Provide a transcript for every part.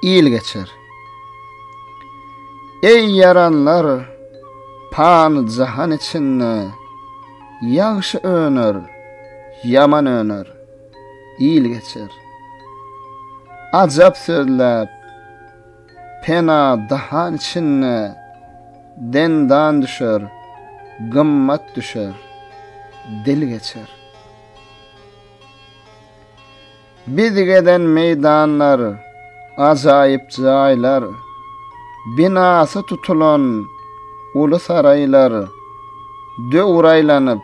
il geçer. Ey yaranlar, pan jahan içinde, ýagşy öner, yaman öner, il geçer. Ajap sözläp, pena dahan içinde, dendan düşer, gımmat düşer, dil geçer. Bidigeden meydanlar, ajaýyp jaýlar, binasy tutulan ulu saraylar, döwraýlanyp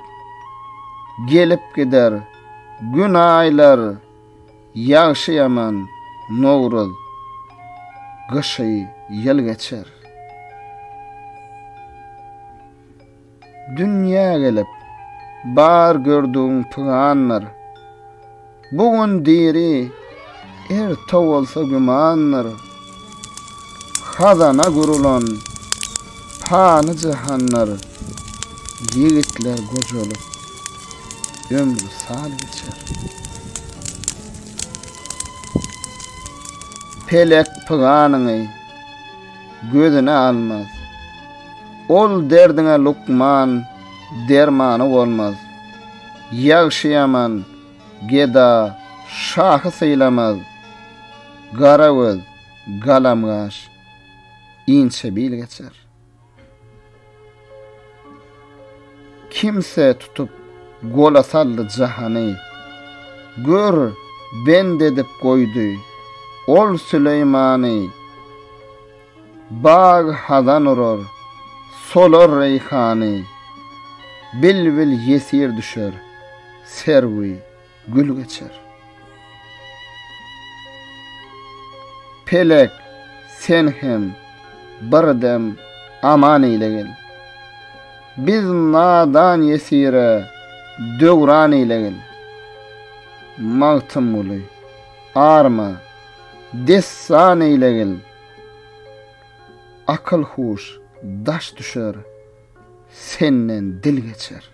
gelip gider, gün aýlar, ýagşy yaman, Nowruz, gyşy ýyl geçer. Dünýä gelip, bar gördüğün pyganlar, bugün diri, erta bolsa gümanlar, hazana gurulan, pany jahanlar, yigitler gojalyp, ömrü sal geçer. Pelek pyganyny gözüne almaz, ol derdine lukman, dermanı bolmaz. Ýagşy yaman, geda, şahy sylamaz. Gara göz, galamgaş, inçe bil geçer. Kimse tutup gola sallı jahany, gör ben dedip koydu, ol Süleymany. Bağ hazan urur, solor reyhany, bilbil yesir düşer, servi gül geçer. Pelek sen hem birdem aman ile gel. Biz nadan yesire döwran ile gel. Mağtım uly, arma, dessan ile gel. Akıl huş, daş düşer, senden dil geçer.